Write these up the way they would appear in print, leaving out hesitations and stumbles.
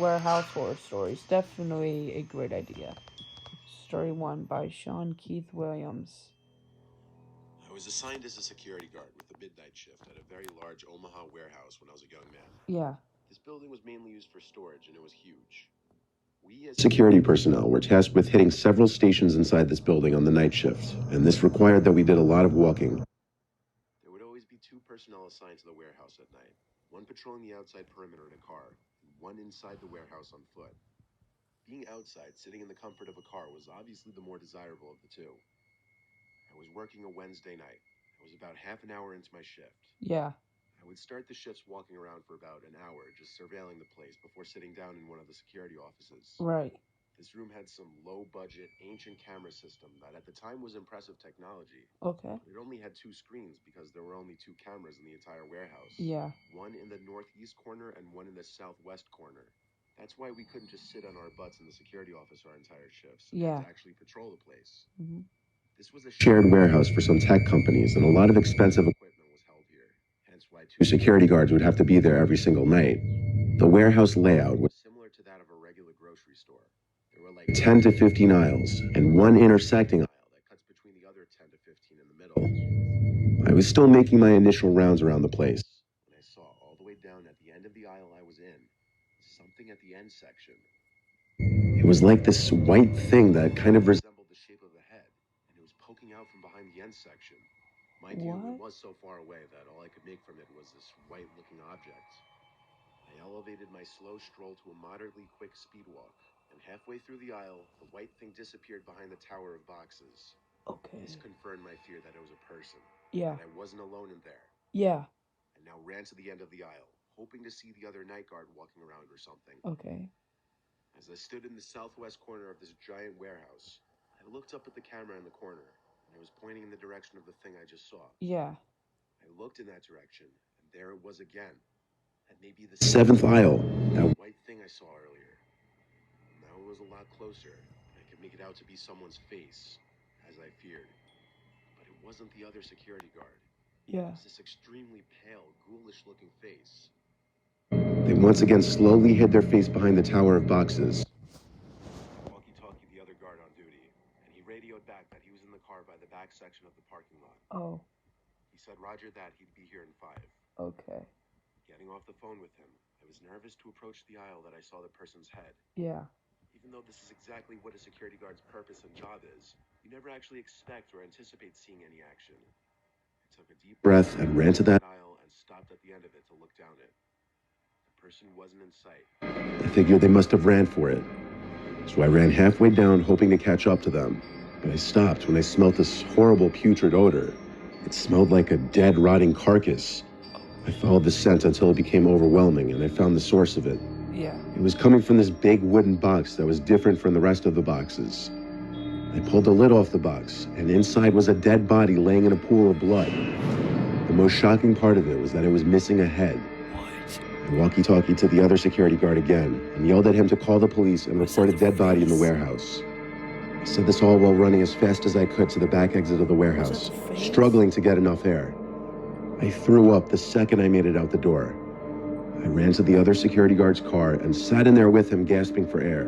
Warehouse Horror Stories. Definitely a great idea. Story 1 by Sean Keith Williams. I was assigned as a security guard with the midnight shift at a very large Omaha warehouse when I was a young man. Yeah. This building was mainly used for storage, and it was huge. We as security personnel were tasked with hitting several stations inside this building on the night shift, and this required that we did a lot of walking. There would always be 2 personnel assigned to the warehouse at night, one patrolling the outside perimeter in a car, and one inside the warehouse on foot. Being outside, sitting in the comfort of a car, was obviously the more desirable of the two. I was working a Wednesday night. I was about half an hour into my shift. Yeah. I would start the shifts walking around for about an hour, just surveilling the place before sitting down in one of the security offices. Right. This room had some low-budget, ancient camera system that at the time was impressive technology. Okay. It only had 2 screens because there were only 2 cameras in the entire warehouse. Yeah. One in the northeast corner and one in the southwest corner. That's why we couldn't just sit on our butts in the security office our entire shifts. We had to actually patrol the place. This was a shared warehouse for some tech companies, and a lot of expensive equipment was held here. Hence why 2 security guards would have to be there every single night. The warehouse layout was similar to that of a regular grocery store. There were like 10 to 15 aisles, and one intersecting aisle that cuts between the other 10 to 15 in the middle. I was still making my initial rounds around the place when I saw all the way down at the end of the aisle I was in, something at the end section. It was like this white thing that kind of resembled the shape of a head, and it was poking out from behind the end section. Mind you, it was so far away that all I could make from it was this white-looking object. I elevated my slow stroll to a moderately quick speed walk, and halfway through the aisle, the white thing disappeared behind the tower of boxes. Okay. This confirmed my fear that it was a person. Yeah. That I wasn't alone in there. Yeah. I now ran to the end of the aisle, hoping to see the other night guard walking around or something. Okay. As I stood in the southwest corner of this giant warehouse, I looked up at the camera in the corner, and it was pointing in the direction of the thing I just saw. Yeah. I looked in that direction, and there it was again. At maybe the 7th aisle, that white thing I saw earlier. Now it was a lot closer, and I could make it out to be someone's face, as I feared. But it wasn't the other security guard. Yeah. It was this extremely pale, ghoulish-looking face. They once again slowly hid their face behind the tower of boxes. Walkie-talkie the other guard on duty, and he radioed back that he was in the car by the back section of the parking lot. Oh. He said roger that, he'd be here in 5. Okay. Getting off the phone with him, I was nervous to approach the aisle that I saw the person's head. Yeah. Even though this is exactly what a security guard's purpose and job is, you never actually expect or anticipate seeing any action. I took a deep breath and ran to that aisle and stopped at the end of it to look down it. The person wasn't in sight. I figured they must have ran for it. So I ran halfway down, hoping to catch up to them. But I stopped when I smelled this horrible putrid odor. It smelled like a dead, rotting carcass. I followed the scent until it became overwhelming, and I found the source of it. Yeah. It was coming from this big wooden box that was different from the rest of the boxes. I pulled the lid off the box, and inside was a dead body laying in a pool of blood. The most shocking part of it was that it was missing a head. I walkie-talkied to the other security guard again, and yelled at him to call the police and report a dead body in the warehouse. I said this all while running as fast as I could to the back exit of the warehouse, struggling to get enough air. I threw up the second I made it out the door. I ran to the other security guard's car and sat in there with him, gasping for air.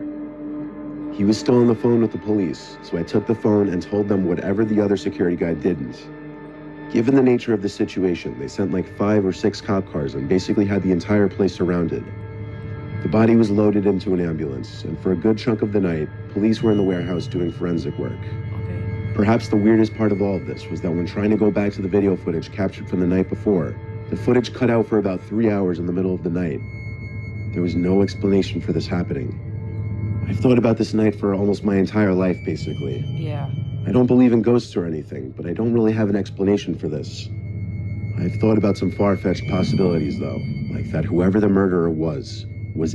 He was still on the phone with the police, so I took the phone and told them whatever the other security guy didn't. Given the nature of the situation, they sent like 5 or 6 cop cars and basically had the entire place surrounded. The body was loaded into an ambulance, and for a good chunk of the night, police were in the warehouse doing forensic work. Perhaps the weirdest part of all of this was that when trying to go back to the video footage captured from the night before, the footage cut out for about 3 hours in the middle of the night. There was no explanation for this happening. I've thought about this night for almost my entire life, basically. Yeah. I don't believe in ghosts or anything, but I don't really have an explanation for this. I've thought about some far-fetched possibilities, though, like that whoever the murderer was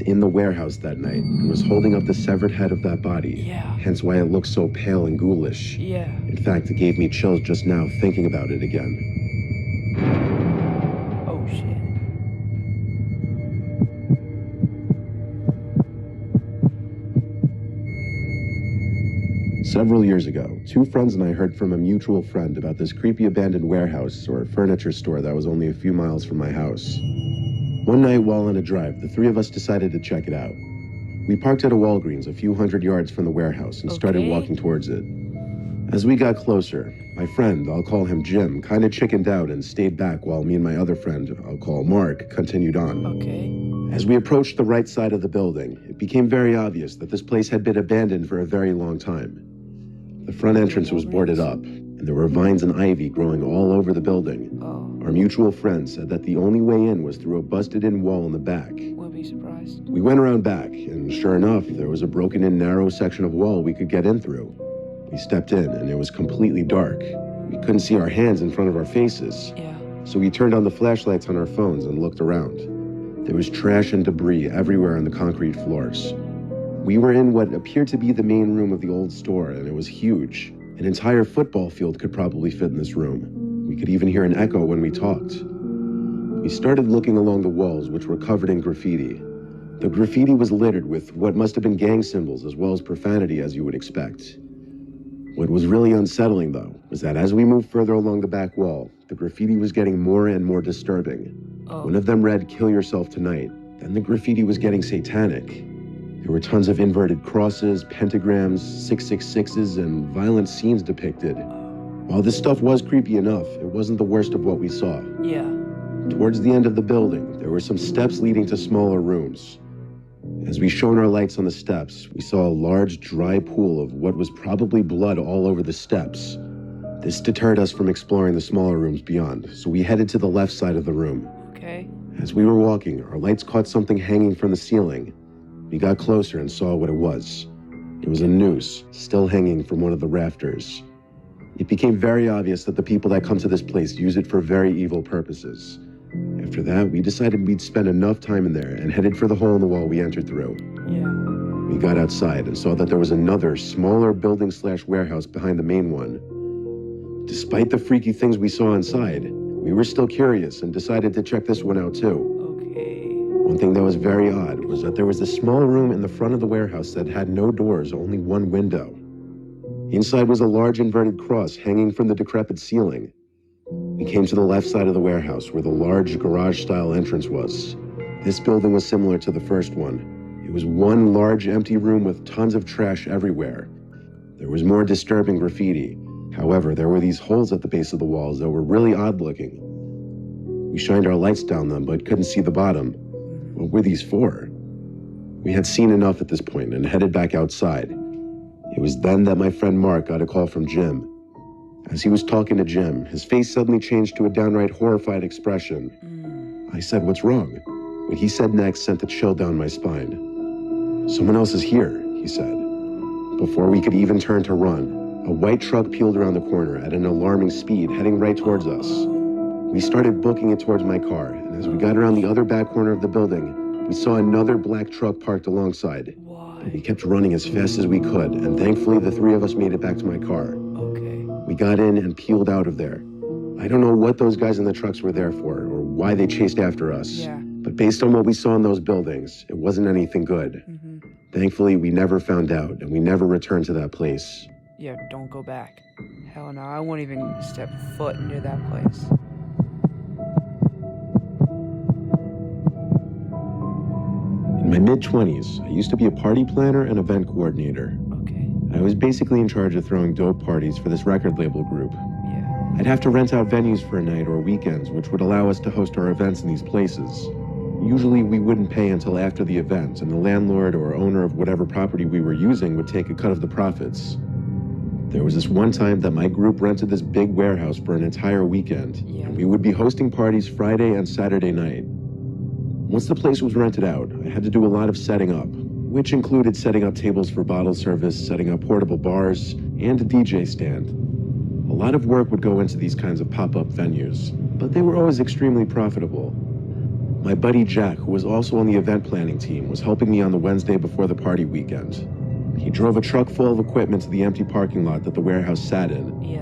in the warehouse that night and was holding up the severed head of that body. Yeah. Hence why it looked so pale and ghoulish. Yeah. In fact, it gave me chills just now thinking about it again. Oh, shit. Several years ago, 2 friends and I heard from a mutual friend about this creepy abandoned warehouse or furniture store that was only a few miles from my house. One night while on a drive, the 3 of us decided to check it out. We parked at a Walgreens a few hundred yards from the warehouse and started Okay. walking towards it. As we got closer, my friend, I'll call him Jim, kind of chickened out and stayed back while me and my other friend, I'll call Mark, continued on. Okay. As we approached the right side of the building, it became very obvious that this place had been abandoned for a very long time. The front entrance was boarded up, and there were vines and ivy growing all over the building. Oh, Our mutual friend said that the only way in was through a busted-in wall in the back. wouldn't be surprised. We went around back, and sure enough, there was a broken-in narrow section of wall we could get in through. We stepped in, and it was completely dark. We couldn't see our hands in front of our faces. Yeah. So we turned on the flashlights on our phones and looked around. There was trash and debris everywhere on the concrete floors. We were in what appeared to be the main room of the old store, and it was huge. An entire football field could probably fit in this room. We could even hear an echo when we talked. We started looking along the walls, which were covered in graffiti. The graffiti was littered with what must have been gang symbols as well as profanity, as you would expect. What was really unsettling, though, was that as we moved further along the back wall, the graffiti was getting more and more disturbing. Oh. One of them read, "Kill yourself tonight." Then the graffiti was getting satanic. There were tons of inverted crosses, pentagrams, 666s, and violent scenes depicted. While this stuff was creepy enough, it wasn't the worst of what we saw. Yeah. Towards the end of the building, there were some steps leading to smaller rooms. As we shone our lights on the steps, we saw a large, dry pool of what was probably blood all over the steps. This deterred us from exploring the smaller rooms beyond, so we headed to the left side of the room. Okay. As we were walking, our lights caught something hanging from the ceiling. We got closer and saw what it was. It was a noose, still hanging from one of the rafters. It became very obvious that the people that come to this place use it for very evil purposes. After that, we decided we'd spend enough time in there and headed for the hole in the wall we entered through. Yeah. We got outside and saw that there was another, smaller building/warehouse behind the main one. Despite the freaky things we saw inside, we were still curious and decided to check this one out too. Okay. One thing that was very odd was that there was a small room in the front of the warehouse that had no doors, only one window. Inside was a large inverted cross hanging from the decrepit ceiling. We came to the left side of the warehouse where the large garage-style entrance was. This building was similar to the first one. It was one large empty room with tons of trash everywhere. There was more disturbing graffiti. However, there were these holes at the base of the walls that were really odd-looking. We shined our lights down them, but couldn't see the bottom. What were these for? We had seen enough at this point and headed back outside. It was then that my friend Mark got a call from Jim. As he was talking to Jim, his face suddenly changed to a downright horrified expression. I said, "What's wrong?" What he said next sent a chill down my spine. "Someone else is here," he said. Before we could even turn to run, a white truck peeled around the corner at an alarming speed, heading right towards us. We started booking it towards my car, and as we got around the other back corner of the building, we saw another black truck parked alongside. Why? We kept running as fast as we could, and thankfully the three of us made it back to my car. Okay. We got in and peeled out of there. I don't know what those guys in the trucks were there for, or why they chased after us. Yeah. But based on what we saw in those buildings, it wasn't anything good. Thankfully, we never found out, and we never returned to that place. Yeah, don't go back. Hell no, I won't even step foot near that place. In my mid-20s, I used to be a party planner and event coordinator. Okay. I was basically in charge of throwing dope parties for this record label group. Yeah. I'd have to rent out venues for a night or weekends, which would allow us to host our events in these places. Usually we wouldn't pay until after the event, and the landlord or owner of whatever property we were using would take a cut of the profits. There was this one time that my group rented this big warehouse for an entire weekend, Yeah. and we would be hosting parties Friday and Saturday night. Once the place was rented out, I had to do a lot of setting up, which included setting up tables for bottle service, setting up portable bars, and a DJ stand. A lot of work would go into these kinds of pop-up venues, but they were always extremely profitable. My buddy Jack, who was also on the event planning team, was helping me on the Wednesday before the party weekend. He drove a truck full of equipment to the empty parking lot that the warehouse sat in. Yeah.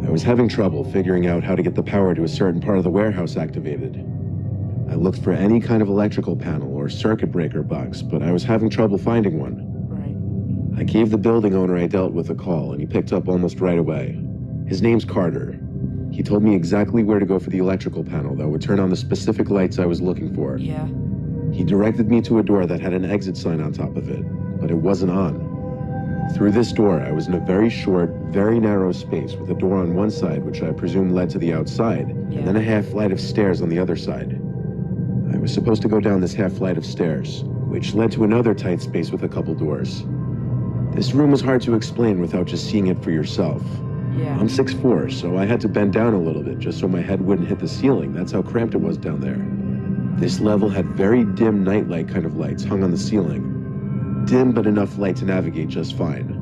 I was having trouble figuring out how to get the power to a certain part of the warehouse activated. I looked for any kind of electrical panel or circuit breaker box, but I was having trouble finding one. Right. I gave the building owner I dealt with a call, and he picked up almost right away. His name's Carter. He told me exactly where to go for the electrical panel that would turn on the specific lights I was looking for. Yeah. He directed me to a door that had an exit sign on top of it, but it wasn't on. Through this door, I was in a very short, very narrow space with a door on one side, which I presume led to the outside, and then a half flight of stairs on the other side. I was supposed to go down this half flight of stairs, which led to another tight space with a couple doors. This room was hard to explain without just seeing it for yourself. Yeah. I'm 6'4", so I had to bend down a little bit just so my head wouldn't hit the ceiling. That's how cramped it was down there. This level had very dim nightlight kind of lights hung on the ceiling. Dim, but enough light to navigate just fine.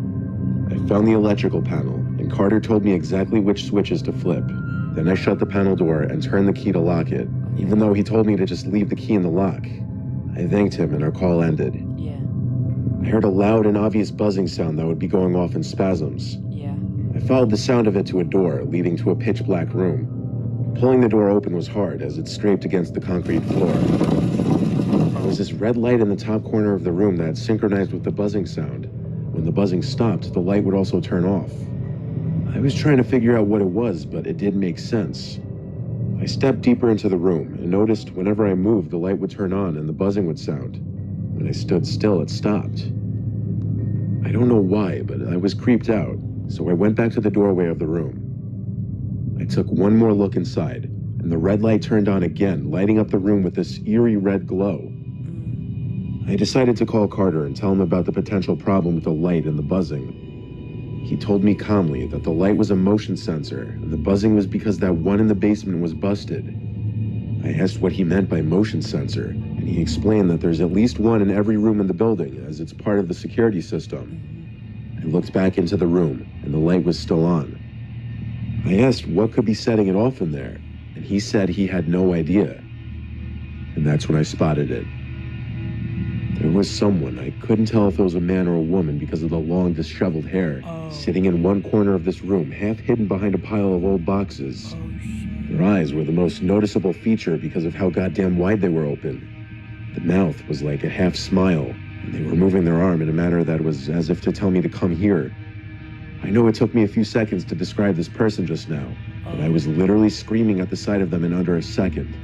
I found the electrical panel, and Carter told me exactly which switches to flip. Then I shut the panel door and turned the key to lock it, even though he told me to just leave the key in the lock. I thanked him and our call ended. Yeah. I heard a loud and obvious buzzing sound that would be going off in spasms. Yeah. I followed the sound of it to a door, leading to a pitch-black room. Pulling the door open was hard as it scraped against the concrete floor. There was this red light in the top corner of the room that synchronized with the buzzing sound. When the buzzing stopped, the light would also turn off. I was trying to figure out what it was, but it didn't make sense. I stepped deeper into the room and noticed whenever I moved, the light would turn on and the buzzing would sound. When I stood still, it stopped. I don't know why, but I was creeped out, so I went back to the doorway of the room. I took one more look inside, and the red light turned on again, lighting up the room with this eerie red glow. I decided to call Carter and tell him about the potential problem with the light and the buzzing. He told me calmly that the light was a motion sensor, and the buzzing was because that one in the basement was busted. I asked what he meant by motion sensor, and he explained that there's at least one in every room in the building, as it's part of the security system. I looked back into the room, and the light was still on. I asked what could be setting it off in there, and he said he had no idea. And that's when I spotted it. There was someone, I couldn't tell if it was a man or a woman because of the long, disheveled hair, sitting in one corner of this room, half hidden behind a pile of old boxes. Their eyes were the most noticeable feature because of how goddamn wide they were open. The mouth was like a half smile, and they were moving their arm in a manner that was as if to tell me to come here. I know it took me a few seconds to describe this person just now, but I was literally screaming at the sight of them in under a second.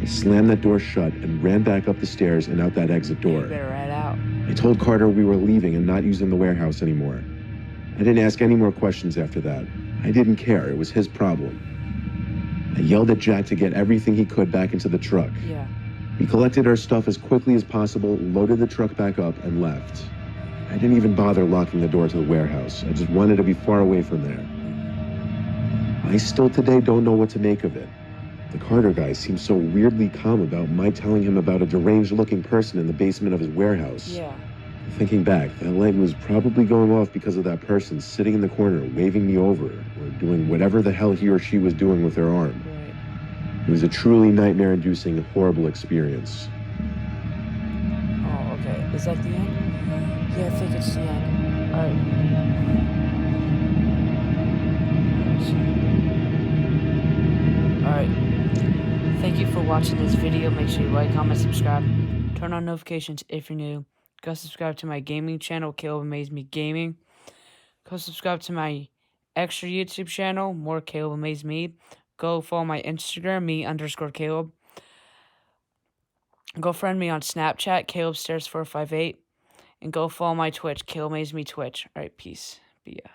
I slammed that door shut and ran back up the stairs and out that exit door. You better ride out. I told Carter we were leaving and not using the warehouse anymore. I didn't ask any more questions after that. I didn't care. It was his problem. I yelled at Jack to get everything he could back into the truck. Yeah. We collected our stuff as quickly as possible, loaded the truck back up, and left. I didn't even bother locking the door to the warehouse. I just wanted to be far away from there. I still today don't know what to make of it. The Carter guy seemed so weirdly calm about my telling him about a deranged-looking person in the basement of his warehouse. Yeah. Thinking back, that light was probably going off because of that person sitting in the corner, waving me over, or doing whatever the hell he or she was doing with their arm. Right. It was a truly nightmare-inducing, horrible experience. Oh, okay. Is that the end? Yeah, I think it's the end. Alright. Alright. Thank you for watching this video. Make sure you like, comment, subscribe. Turn on notifications if you're new. Go subscribe to my gaming channel, Caleb Amaze Me Gaming. Go subscribe to my extra YouTube channel, more Caleb Amaze Me. Go follow my Instagram, me_Caleb. Go friend me on Snapchat, CalebStairs458. And go follow my Twitch, Caleb Amaze Me Twitch. Alright, peace. Be ya.